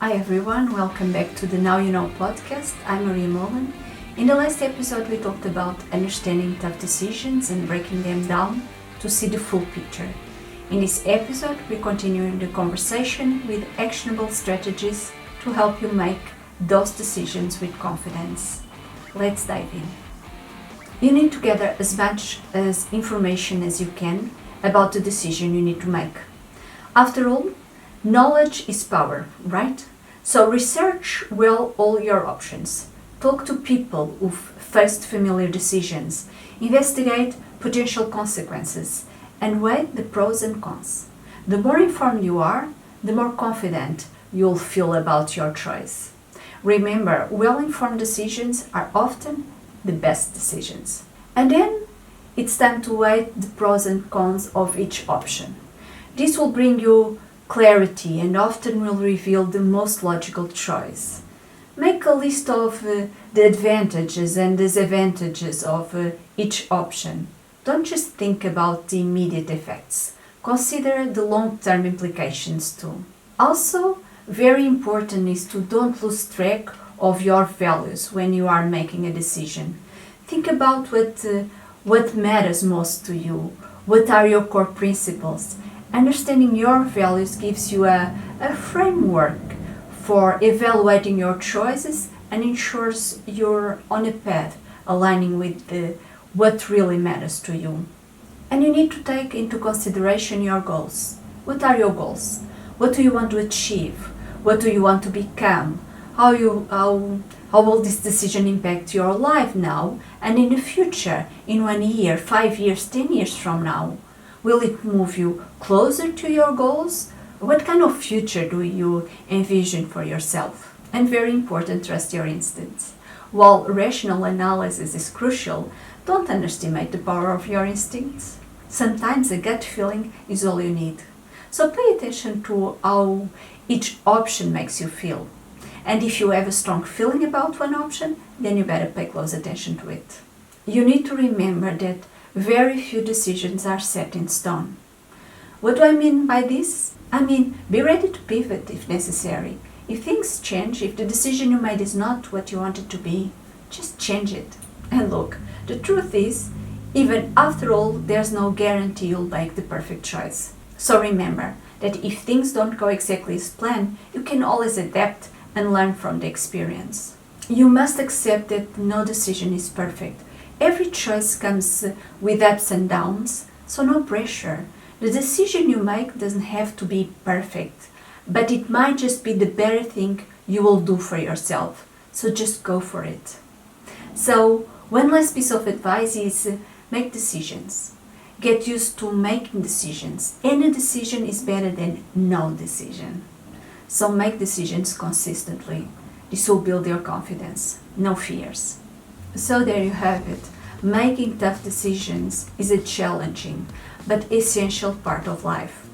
Hi everyone, welcome back to the Now You Know podcast. I'm Mollen. In the last episode we talked about understanding tough decisions and breaking them down to see the full picture. In this episode we continue the conversation with actionable strategies to help you make those decisions with confidence. Let's dive in. You need to gather as much as information as you can about the decision you need to make. After all, knowledge is power, right? So research well all your options. Talk to people who've faced familiar decisions. Investigate potential consequences and weigh the pros and cons. The more informed you are, the more confident you'll feel about your choice. Remember, well-informed decisions are often the best decisions. And then it's time to weigh the pros and cons of each option. This will bring you clarity and often will reveal the most logical choice. Make a list of the advantages and disadvantages of each option. Don't just think about the immediate effects. Consider the long-term implications too. Also, very important is to don't lose track of your values when you are making a decision. Think about what matters most to you. What are your core principles? Understanding your values gives you a framework for evaluating your choices and ensures you're on a path aligning with what really matters to you. And you need to take into consideration your goals. What are your goals? What do you want to achieve? What do you want to become? How will this decision impact your life now and in the future, in 1 year, 5 years, 10 years from now? Will it move you closer to your goals? What kind of future do you envision for yourself? And very important, trust your instincts. While rational analysis is crucial, don't underestimate the power of your instincts. Sometimes a gut feeling is all you need. So pay attention to how each option makes you feel. And if you have a strong feeling about one option, then you better pay close attention to it. You need to remember that very few decisions are set in stone. What do I mean by this? I mean, be ready to pivot if necessary. If things change, if the decision you made is not what you want it to be, just change it. And look, the truth is, even after all, there's no guarantee you'll make the perfect choice. So remember that if things don't go exactly as planned, you can always adapt and learn from the experience. You must accept that no decision is perfect. Every choice comes with ups and downs, so no pressure. The decision you make doesn't have to be perfect, but it might just be the better thing you will do for yourself. So just go for it. So one last piece of advice is make decisions. Get used to making decisions. Any decision is better than no decision. So make decisions consistently. This will build your confidence, no fears. So there you have it. Making tough decisions is a challenging but essential part of life.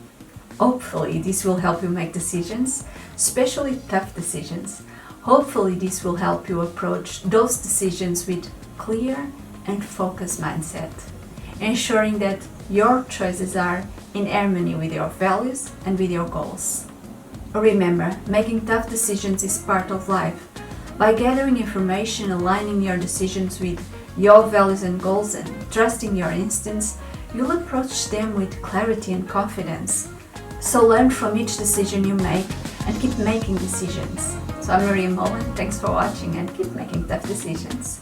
Hopefully this will help you make decisions, especially tough decisions. Hopefully this will help you approach those decisions with clear and focused mindset, ensuring that your choices are in harmony with your values and with your goals. Remember, making tough decisions is part of life. By gathering information, aligning your decisions with your values and goals, and trusting your instincts, you'll approach them with clarity and confidence. So learn from each decision you make and keep making decisions. So I'm Mollen. Thanks for watching and keep making tough decisions.